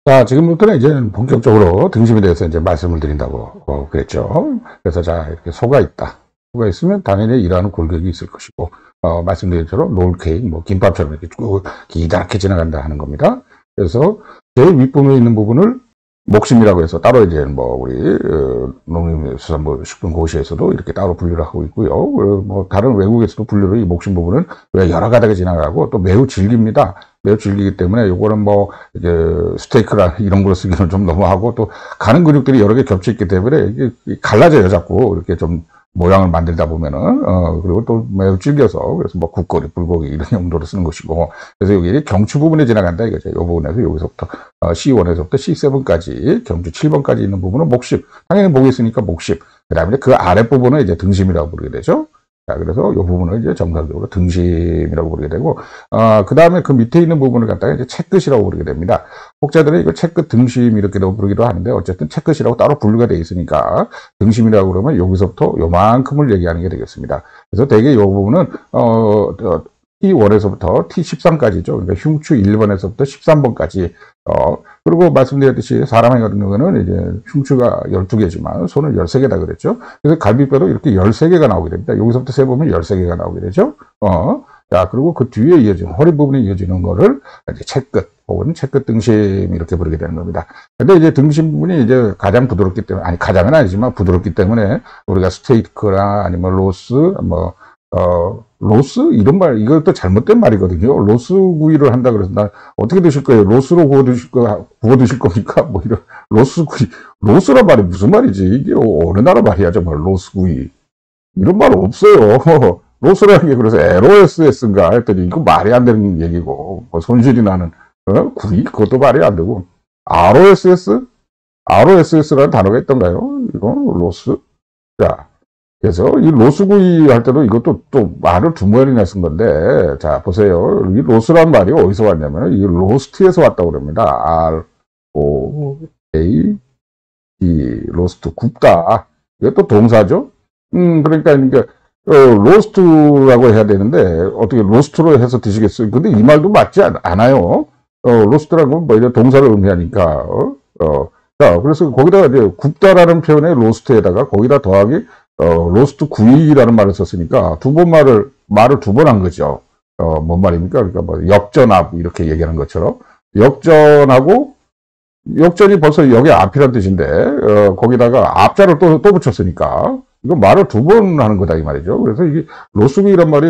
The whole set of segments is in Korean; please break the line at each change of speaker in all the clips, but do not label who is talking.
자, 지금부터는 이제 본격적으로 등심에 대해서 이제 말씀을 드린다고 그랬죠. 그래서 자, 이렇게 소가 있다. 소가 있으면 당연히 일하는 골격이 있을 것이고, 말씀드린 것처럼 롤케이크, 뭐, 김밥처럼 이렇게 쭉 기다랗게 지나간다 하는 겁니다. 그래서 제일 윗부분에 있는 부분을 목심이라고 해서 따로 이제 뭐, 우리, 농림수산부 식품고시에서도 이렇게 따로 분류를 하고 있고요. 뭐, 다른 외국에서도 분류를 이 목심 부분은 왜 여러 가닥에 지나가고 또 매우 질깁니다. 매우 질기기 때문에 요거는 뭐 이제 스테이크라 이런 걸 쓰기는 좀 너무하고 또 가는 근육들이 여러 개 겹쳐 있기 때문에 이게 갈라져요 자꾸 이렇게 좀 모양을 만들다 보면은 그리고 또 매우 질겨서 그래서 뭐 국거리 불고기 이런 용도로 쓰는 것이고 그래서 여기 경추 부분에 지나간다 이거죠. 이 부분에서 여기서부터 C1에서부터 C7까지 경추 7번까지 있는 부분은 목심 당연히 목이 있으니까 목심 그 다음에 그 아랫부분은 이제 등심이라고 부르게 되죠. 자, 그래서 이 부분을 이제 정상적으로 등심이라고 부르게 되고, 그 다음에 그 밑에 있는 부분을 갖다가 이제 채끝이라고 부르게 됩니다. 혹자들은 이거 채끝 등심 이렇게도 부르기도 하는데, 어쨌든 채끝이라고 따로 분류가 되어 있으니까, 등심이라고 그러면 여기서부터 요만큼을 얘기하는 게 되겠습니다. 그래서 대개 이 부분은, T1에서부터 T13까지죠. 그러니까 흉추 1번에서부터 13번까지, 그리고 말씀드렸듯이 사람의 같은 경우는 이제 흉추가 12개지만 손은 13개다 그랬죠. 그래서 갈비뼈도 이렇게 13개가 나오게 됩니다. 여기서부터 세보면 13개가 나오게 되죠. 자, 그리고 그 뒤에 이어지는, 허리 부분에 이어지는 거를 이제 채끝, 혹은 채끝 등심 이렇게 부르게 되는 겁니다. 근데 이제 등심 부분이 이제 가장 부드럽기 때문에, 아니, 가장은 아니지만 부드럽기 때문에 우리가 스테이크나 아니면 로스, 뭐, 로스? 이런 말, 이것도 잘못된 말이거든요. 로스 구이를 한다 그래서, 나, 어떻게 드실 거예요? 로스로 구워 드실 겁니까? 뭐, 이런, 로스 구이. 로스란 말이 무슨 말이지? 이게 어느 나라 말이야, 정말, 로스 구이. 이런 말 없어요. 로스라는 게 그래서 LOSS인가 했더니, 이거 말이 안 되는 얘기고, 뭐, 손실이 나는, 구이? 그것도 말이 안 되고, ROSS? ROSS라는 단어가 있던가요? 이거, 로스? 자. 그래서 이 로스구이 할 때도 이것도 또 말을 두 번이나 쓴 건데, 자, 보세요. 이 로스란 말이 어디서 왔냐면, 이 로스트에서 왔다고 그럽니다. R-O-A-D, 로스트, 굽다. 이게 또 동사죠? 그러니까, 로스트라고 해야 되는데, 어떻게 로스트로 해서 드시겠어요? 근데 이 말도 맞지 않아요. 로스트라는 건 뭐 이런 동사를 의미하니까, 자, 그래서 거기다가 이제 굽다라는 표현의 로스트에다가 거기다 더하기, 로스트 구이라는 말을 썼으니까 말을 두 번 한 거죠. 뭔 말입니까? 그러니까 뭐 역전압 이렇게 얘기하는 것처럼 역전이 벌써 역의 앞이란 뜻인데 거기다가 앞자를 또 붙였으니까 이거 말을 두 번 하는 거다 이 말이죠. 그래서 이게 로스구이란 말이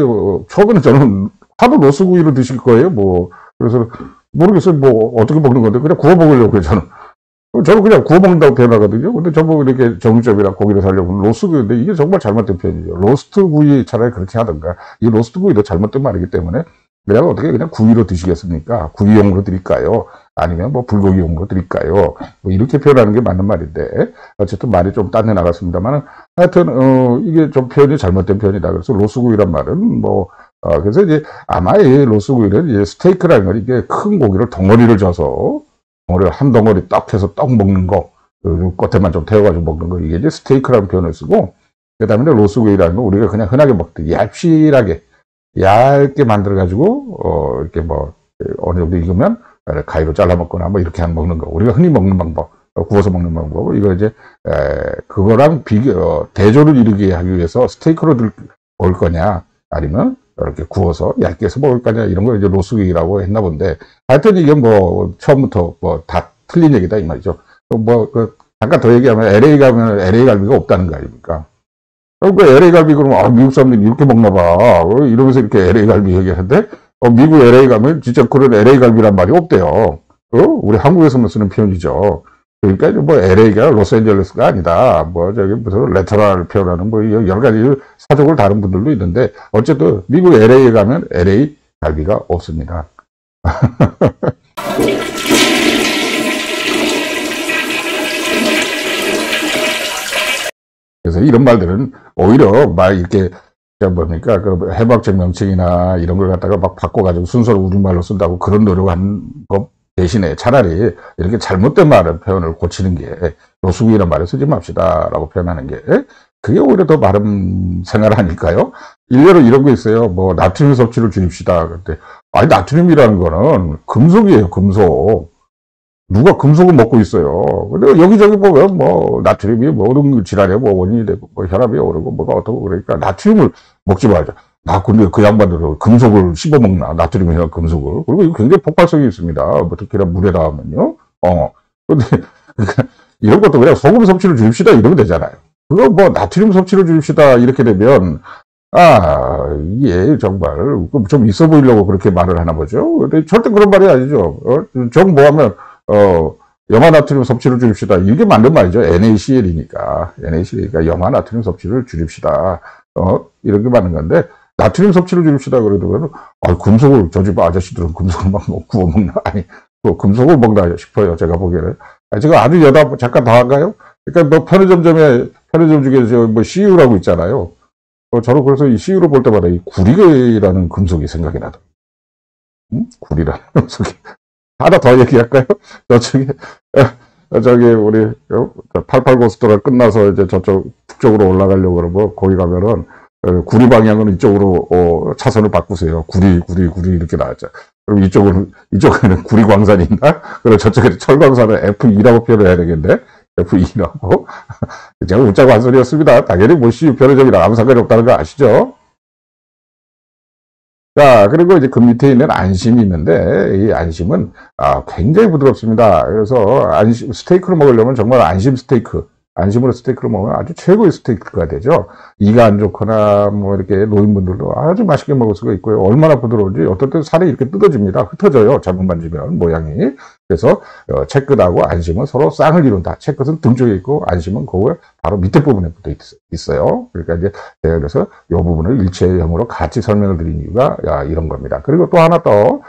처음에는 저는 하도 로스구이를 드실 거예요. 뭐 그래서 모르겠어요. 뭐 어떻게 먹는 건데 그냥 구워 먹으려고요 저는. 저는 그냥 구워 먹는다고 표현하거든요. 근데 저보고 이렇게 정육점이랑 고기를 사려고 로스구이인데 이게 정말 잘못된 표현이죠. 로스트 구이 차라리 그렇게 하던가. 이 로스트 구이도 잘못된 말이기 때문에 그냥 어떻게 그냥 구이로 드시겠습니까? 구이용으로 드릴까요? 아니면 뭐 불고기용으로 드릴까요? 뭐 이렇게 표현하는 게 맞는 말인데 어쨌든 말이 좀 딴 데 나갔습니다만 하여튼 이게 좀 표현이 잘못된 표현이다. 그래서 로스구이란 말은 뭐 그래서 이제 아마 이 로스구이는 이제 스테이크라는 건 이게 큰 고기를 덩어리를 져서 덩어리를 한 덩어리 딱 해서 떡 먹는 거, 겉에만 좀 태워가지고 먹는 거, 이게 이제 스테이크라는 표현을 쓰고, 그 다음에 로스구이라는 건 우리가 그냥 흔하게 먹듯 얇게 만들어가지고, 이렇게 뭐, 어느 정도 익으면 가위로 잘라 먹거나 뭐 이렇게 먹는 거. 우리가 흔히 먹는 방법, 구워서 먹는 방법. 이거 이제, 그거랑 대조를 이루게 하기 위해서 스테이크로 먹을 거냐, 아니면 이렇게 구워서 얇게 해서 먹을 거냐 이런 걸 이제 로스구이라고 했나 본데 하여튼 이게 뭐 처음부터 뭐 다 틀린 얘기다 이 말이죠. 잠깐 더 얘기하면 LA 가면 LA 갈비가 없다는 거 아닙니까? 그럼 LA 갈비 그러면 미국 사람들이 이렇게 먹나 봐 이러면서 이렇게 LA 갈비 얘기하는데 미국 LA 가면 진짜 그런 LA 갈비란 말이 없대요. 우리 한국에서만 쓰는 표현이죠. 그러니까 뭐 LA가 로스앤젤레스가 아니다. 뭐 저기 무슨 레터럴 표현하는 뭐 여러 가지 사족을 다른 분들도 있는데 어쨌든 미국 LA에 가면 LA 갈비가 없습니다. 그래서 이런 말들은 오히려 막 이렇게 뭡니까 그 해박적 명칭이나 이런 걸 갖다가 막 바꿔가지고 순서를 우리말로 쓴다고 그런 노력한 것 대신에 차라리 이렇게 잘못된 말을 표현을 고치는 게 로스구이란 말을 쓰지 맙시다 라고 표현하는 게 그게 오히려 더 바른 생활하니까요. 일례로 이런 거 있어요. 뭐 나트륨 섭취를 줄입시다. 근데 아니 나트륨이라는 거는 금속이에요. 금속. 누가 금속을 먹고 있어요. 근데 여기저기 보면 뭐 나트륨이 모든 질환의 뭐 원인이 되고 뭐 혈압이 오르고 뭐가 어떻고 그러니까 나트륨을 먹지 말자. 나 근데 그 양반들은 금속을 씹어 먹나? 나트륨이나 금속을. 그리고 이거 굉장히 폭발성이 있습니다. 뭐 특히나 물에 닿으면요. 근데 이런 것도 그냥 소금 섭취를 줄입시다 이러면 되잖아요. 그거 뭐 나트륨 섭취를 줄입시다 이렇게 되면 이게 정말 좀 있어 보이려고 그렇게 말을 하나 보죠. 근데 절대 그런 말이 아니죠. 정 뭐하면 염화 나트륨 섭취를 줄입시다. 이게 맞는 말이죠. NaCl이니까 염화 나트륨 섭취를 줄입시다. 이렇게 맞는 건데 나트륨 섭취를 줄입시다 그래도 금속을 저 집 아저씨들은 금속을 막 구워 먹나? 아니 또 금속을 먹나 싶어요. 제가 보기에는. 제가 아주 여담 잠깐 더 할까요? 그러니까 뭐 편의점 중에 뭐 CU라고 있잖아요. 저는 그래서 이 CU를 볼 때마다 이 구리라는 금속이 생각이 나더라고요. 구리라는 금속이. 하나 더 얘기할까요? 저기 우리 88 고속도로가 끝나서 이제 저쪽 북쪽으로 올라가려고 그러고 거기 가면은 구리 방향은 이쪽으로 차선을 바꾸세요. 구리 이렇게 나왔죠. 그럼 이쪽에는 구리 광산이 있나? 그리고 저쪽에 철광산은 F2라고 표현을 해야 되겠네. F2라고. 제가 웃자고 한 소리였습니다. 당연히 뭐 CU 편의점이랑 아무 상관이 없다는 거 아시죠? 자, 그리고 이제 그 밑에 있는 안심이 있는데, 이 안심은, 굉장히 부드럽습니다. 그래서 스테이크를 먹으려면 정말 안심으로 스테이크를 먹으면 아주 최고의 스테이크가 되죠. 이가 안 좋거나, 뭐, 이렇게 노인분들도 아주 맛있게 먹을 수가 있고요. 얼마나 부드러운지, 어떨 때 살이 이렇게 뜯어집니다. 흩어져요. 잘못 만지면, 모양이. 그래서, 채끝하고 안심은 서로 쌍을 이룬다. 채끝은 등 쪽에 있고, 안심은 그 바로 밑에 부분에 붙어 있어요. 그러니까 이제, 제가 그래서 이 부분을 일체형으로 같이 설명을 드린 이유가, 이런 겁니다. 그리고 또 하나 더,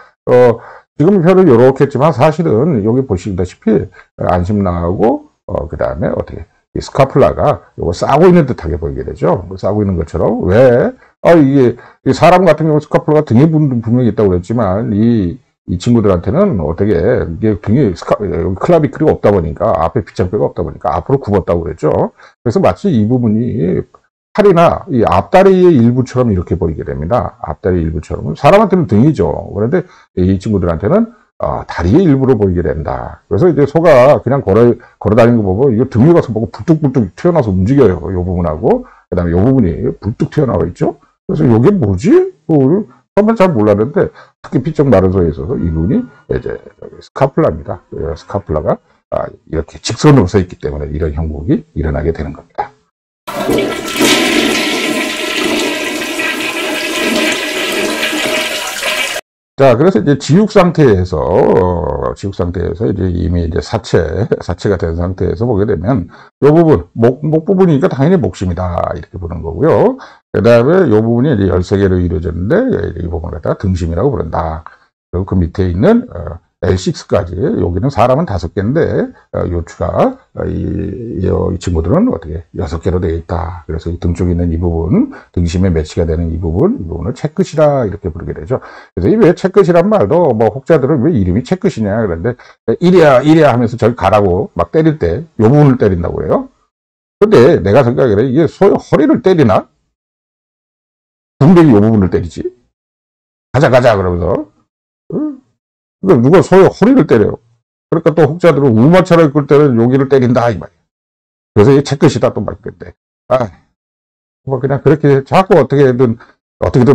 지금 표를 요렇게 했지만 사실은 여기 보시다시피, 안심낭하고, 그 다음에 어떻게, 이 스카플라가 요거 싸고 있는 듯하게 보이게 되죠. 싸고 있는 것처럼. 왜? 이게, 사람 같은 경우 스카플라가 등에 분명히 있다고 그랬지만, 이 친구들한테는 어떻게, 이게 등에 클라비클이 없다 보니까, 앞에 빗장뼈가 없다 보니까 앞으로 굽었다고 그랬죠. 그래서 마치 이 부분이 팔이나 이 앞다리의 일부처럼 이렇게 보이게 됩니다. 앞다리 일부처럼. 사람한테는 등이죠. 그런데 이 친구들한테는 다리의 일부로 보이게 된다. 그래서 이제 소가 그냥 걸어 다니는 거 보고, 이거 등에 가서 보고 불뚝불뚝 튀어나와서 움직여요. 요 부분하고. 그 다음에 요 부분이 불뚝 튀어나와 있죠. 그래서 요게 뭐지? 처음엔 잘 몰랐는데, 특히 피적 마른 소에 있어서 이 부분이 이제 스카플라입니다. 스카플라가 이렇게 직선으로 서 있기 때문에 이런 형국이 일어나게 되는 겁니다. 자, 그래서 이제 지육 상태에서 이제 이미 이제 사체가 된 상태에서 보게 되면, 요 부분, 목 부분이니까 당연히 목심이다. 이렇게 보는 거고요. 그 다음에 요 부분이 이제 13개로 이루어졌는데, 이 부분을 갖다가 등심이라고 부른다. 그리고 그 밑에 있는, L6까지, 여기는 사람은 5개인데, 요추가, 이 친구들은 어떻게 6개로 되어 있다. 그래서 이 등 쪽에 있는 이 부분, 등심에 매치가 되는 이 부분을 채끝이라 이렇게 부르게 되죠. 그래서 이 왜 채끝이란 말도, 뭐, 혹자들은 왜 이름이 채끝이냐. 그런데, 이래야 하면서 저기 가라고 막 때릴 때, 요 부분을 때린다고 해요. 근데 내가 생각해도 이게 소의 허리를 때리나? 등백이 요 부분을 때리지. 가자, 그러면서. 그러니까 누가 소의 허리를 때려요. 그러니까 또 혹자들은 우마차를 이끌 때는 여기를 때린다, 이 말이에요. 그래서 이게 채끝이다, 또 말건데. 뭐 그냥 그렇게 자꾸 어떻게든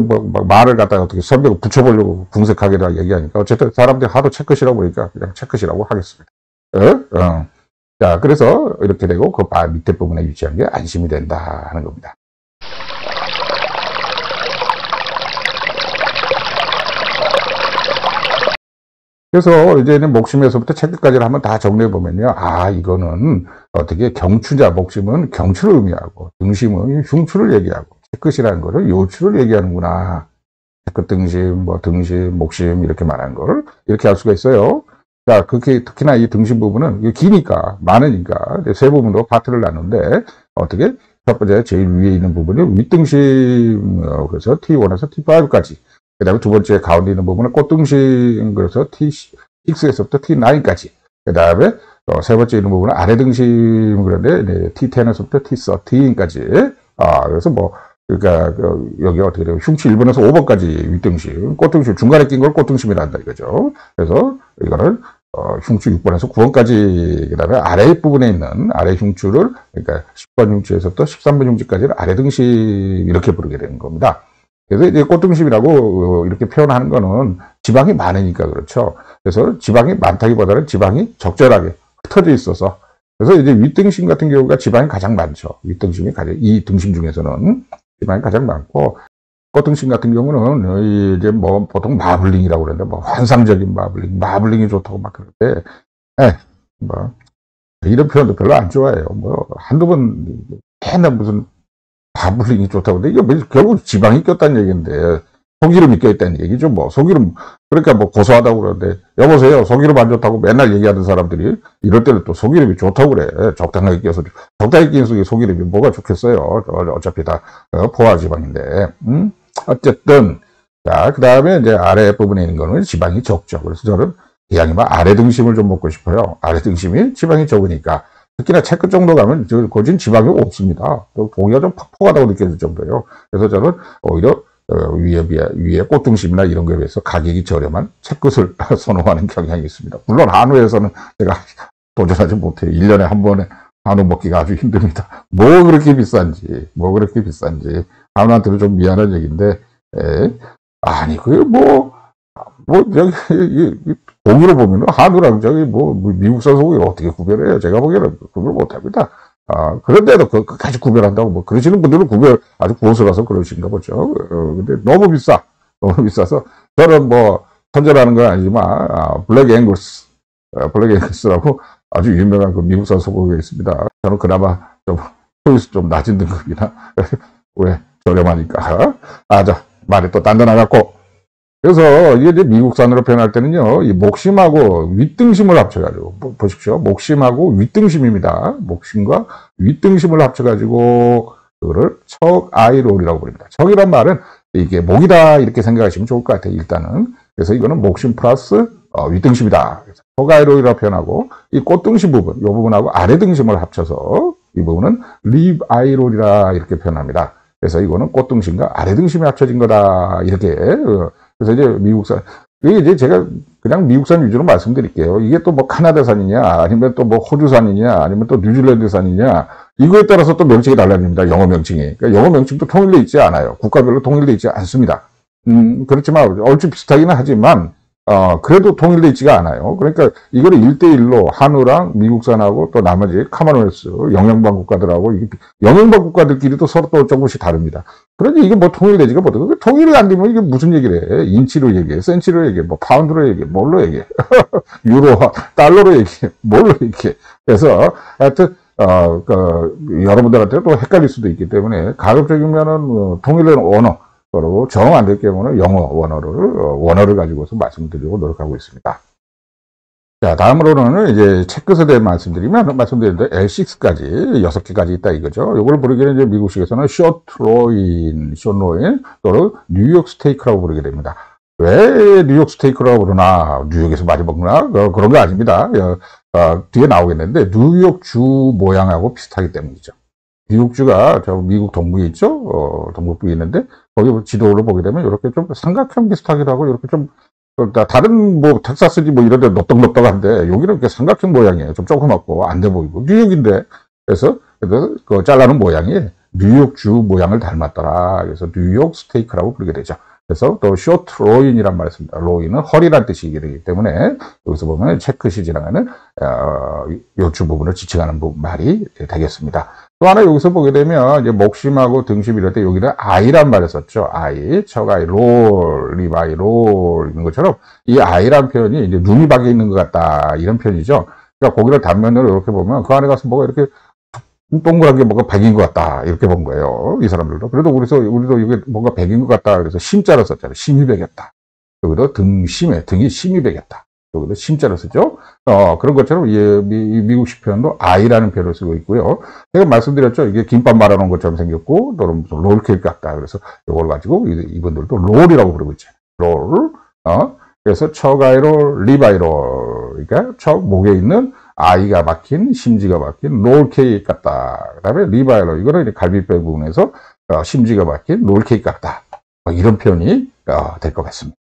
뭐 말을 갖다가 어떻게 선벽을 붙여보려고 궁색하게 얘기하니까 어쨌든 사람들이 하도 채끝이라고 보니까 그냥 채끝이라고 하겠습니다. 자, 그래서 이렇게 되고 그 밑에 부분에 위치한 게 안심이 된다 하는 겁니다. 그래서 이제는 목심에서부터 채끝까지를 한번 다 정리해 보면요. 이거는 어떻게 경추자, 목심은 경추를 의미하고, 등심은 흉추를 얘기하고, 채끝이라는 거를 요추를 얘기하는구나. 채끝 등심, 뭐 등심, 목심 이렇게 말하는 거를 이렇게 할 수가 있어요. 자, 특히나 이 등심 부분은 기니까, 많으니까, 세 부분으로 파트를 나누는데, 어떻게? 첫 번째, 제일 위에 있는 부분이 윗등심, 그래서 T1에서 T5까지. 그 다음에 두 번째 가운데 있는 부분은 꽃등심, 그래서 T6에서부터 T9까지. 그 다음에 세 번째 있는 부분은 아래등심, 그런데 T10에서부터 T13까지. 그래서 뭐, 그러니까 여기 어떻게 되면 흉추 1번에서 5번까지 윗등심, 꽃등심, 중간에 낀 걸 꽃등심이라 한다 이거죠. 그래서 이거는 흉추 6번에서 9번까지, 그 다음에 아래 부분에 있는 아래 흉추를, 그러니까 10번 흉추에서 또 13번 흉추까지를 아래 등심, 이렇게 부르게 되는 겁니다. 그래서 이제 꽃등심이라고 이렇게 표현하는 거는 지방이 많으니까 그렇죠. 그래서 지방이 많다기보다는 지방이 적절하게 흩어져 있어서, 그래서 이제 윗등심 같은 경우가 지방이 가장 많죠. 윗등심이 가장, 이 등심 중에서는 지방이 가장 많고, 꽃등심 같은 경우는 이제 뭐 보통 마블링이라고 그러는데, 뭐 환상적인 마블링이 좋다고 막 그러는데, 뭐 이런 표현도 별로 안 좋아해요. 뭐 한두 번 맨날 무슨 마블링이 좋다고 근데 이게 결국 지방이 꼈다는 얘기인데, 소기름이 껴있다는 얘기죠. 뭐 소기름, 그러니까 뭐 고소하다고 그러는데, 여보세요, 소기름 안 좋다고 맨날 얘기하던 사람들이 이럴 때는 또 소기름이 좋다고 그래. 적당하게 껴서. 적당히 낀 속에 소기름이 뭐가 좋겠어요. 어차피 다 포화지방인데. 어쨌든, 자, 그 다음에 이제 아래 부분에 있는 거는 지방이 적죠. 그래서 저는 이왕이면 아래 등심을 좀 먹고 싶어요. 아래 등심이 지방이 적으니까. 특히나 체크 정도 가면 거진 지방이 없습니다. 고기가 좀 퍽퍽하다고 느껴질 정도예요. 그래서 저는 오히려 위에 꽃등심이나 이런 거에 비해서 가격이 저렴한 채끝을 선호하는 경향이 있습니다. 물론 한우에서는 제가 도전하지 못해요. 1년에 한 번에 한우 먹기가 아주 힘듭니다. 뭐 그렇게 비싼지. 한우한테는 좀 미안한 얘기인데, 아니, 그게 저기, 고기로 보면은 한우랑 저기 미국산 소고기를 어떻게 구별해요? 제가 보기에는 구별 못합니다. 그런데도 끝까지 구별한다고, 뭐, 그러시는 분들은 아주 고수라서 그러신가 보죠. 근데 너무 비싸서, 저는 뭐, 선전하는 건 아니지만, 블랙 앵거스라고 아주 유명한 그 미국산 소고기가 있습니다. 저는 그나마 좀 낮은 등급이나, 왜, 저렴하니까. 말이 또 딴 데 나갔고. 그래서 이게 이제 미국산으로 표현할 때는요, 이 목심하고 윗등심을 합쳐가지고, 보십시오. 목심하고 윗등심입니다. 목심과 윗등심을 합쳐가지고, 그거를 척아이롤이라고 부릅니다. 척이란 말은 이게 목이다, 이렇게 생각하시면 좋을 것 같아요, 일단은. 그래서 이거는 목심 플러스 윗등심이다. 척아이롤이라고 표현하고, 이 꽃등심 부분, 이 부분하고 아래 등심을 합쳐서, 이 부분은 립아이롤이라 이렇게 표현합니다. 그래서 이거는 꽃등심과 아래 등심이 합쳐진 거다, 이렇게. 그래서 이제 미국산, 이게 이제 제가 그냥 미국산 위주로 말씀드릴게요. 이게 또 뭐 카나다산이냐, 아니면 또 뭐 호주산이냐, 아니면 또 뉴질랜드산이냐, 이거에 따라서 또 명칭이 달라집니다. 영어 명칭이. 그러니까 영어 명칭도 통일되어 있지 않아요. 국가별로 통일되어 있지 않습니다. 그렇지만 얼추 비슷하기는 하지만, 그래도 통일되어 있지가 않아요. 그러니까 이거를 1대1로 한우랑 미국산하고 또 나머지 카마노스, 영연방 국가들하고, 영연방 국가들끼리도 서로 또 조금씩 다릅니다. 그러니 이게 뭐 통일되지가 못해요. 통일이 안 되면 이게 무슨 얘기를 해? 인치로 얘기해, 센치로 얘기해, 뭐 파운드로 얘기해, 뭘로 얘기해? 유로와 달러로 얘기해, 뭘로 얘기해? 그래서 하여튼, 여러분들한테 또 헷갈릴 수도 있기 때문에 가급적이면은 통일된 언어, 그리고 정 안 될 경우는 영어 원어를 가지고서 말씀드리려고 노력하고 있습니다. 자, 다음으로는 이제 채끝에 대해 말씀드리는데 L6까지 6개까지 있다 이거죠. 이걸 부르기는 이제 미국식에서는 숏로인 또는 뉴욕 스테이크라고 부르게 됩니다. 왜 뉴욕 스테이크라고 부르나? 뉴욕에서 많이 먹나? 그런 거 아닙니다. 뒤에 나오겠는데 뉴욕주 모양하고 비슷하기 때문이죠. 뉴욕주가 저 미국 동부에 있죠. 동북부에 있는데 거기 지도를 보게 되면 이렇게 좀 삼각형 비슷하기도 하고 이렇게 좀 다른 뭐 텍사스지 뭐 이런 데 넓적넓적한데 여기는 이렇게 삼각형 모양이에요. 좀 조그맣고 안 돼 보이고 뉴욕인데 그래서 그 잘라놓은 모양이 뉴욕주 모양을 닮았더라. 그래서 뉴욕 스테이크라고 부르게 되죠. 그래서 또 쇼트 로인이란 말을 씁니다. 로인은 허리란 뜻이기 되기 때문에 여기서 보면 체크시 지나가는 요추 부분을 지칭하는 말이 되겠습니다. 또 하나 여기서 보게 되면 이제 목심하고 등심 이럴 때 여기는 아이란 말을 썼죠. 아이, 척아이, 롤, 리바이, 롤 이런 것처럼 이 아이란 표현이 이제 눈이 박여 있는 것 같다 이런 표현이죠. 그러니까 고기를 단면으로 이렇게 보면 그 안에 가서 뭐가 이렇게 동그랗게 뭐가 백인 것 같다 이렇게 본 거예요. 이 사람들도. 그래도 우리도 이게 뭔가 백인 것 같다 그래서 심자로 썼잖아요. 심이 백였다. 여기도 등심에 등이 심이 백였다. 여기도 심자로 쓰죠. 그런 것처럼 미국식 표현도 아이라는 표현을 쓰고 있고요. 제가 말씀드렸죠. 이게 김밥 말아놓은 것처럼 생겼고 또는 무슨 롤케이크 같다. 그래서 이걸 가지고 이분들도 롤이라고 부르고 있죠. 롤. 그래서 척아이롤, 리바이롤. 그러니까 척 목에 있는 아이가 박힌, 심지가 박힌 롤케이크 같다. 그 다음에 리바이롤. 이거는 이제 갈비뼈 부분에서 심지가 박힌 롤케이크 같다. 이런 표현이 될 것 같습니다.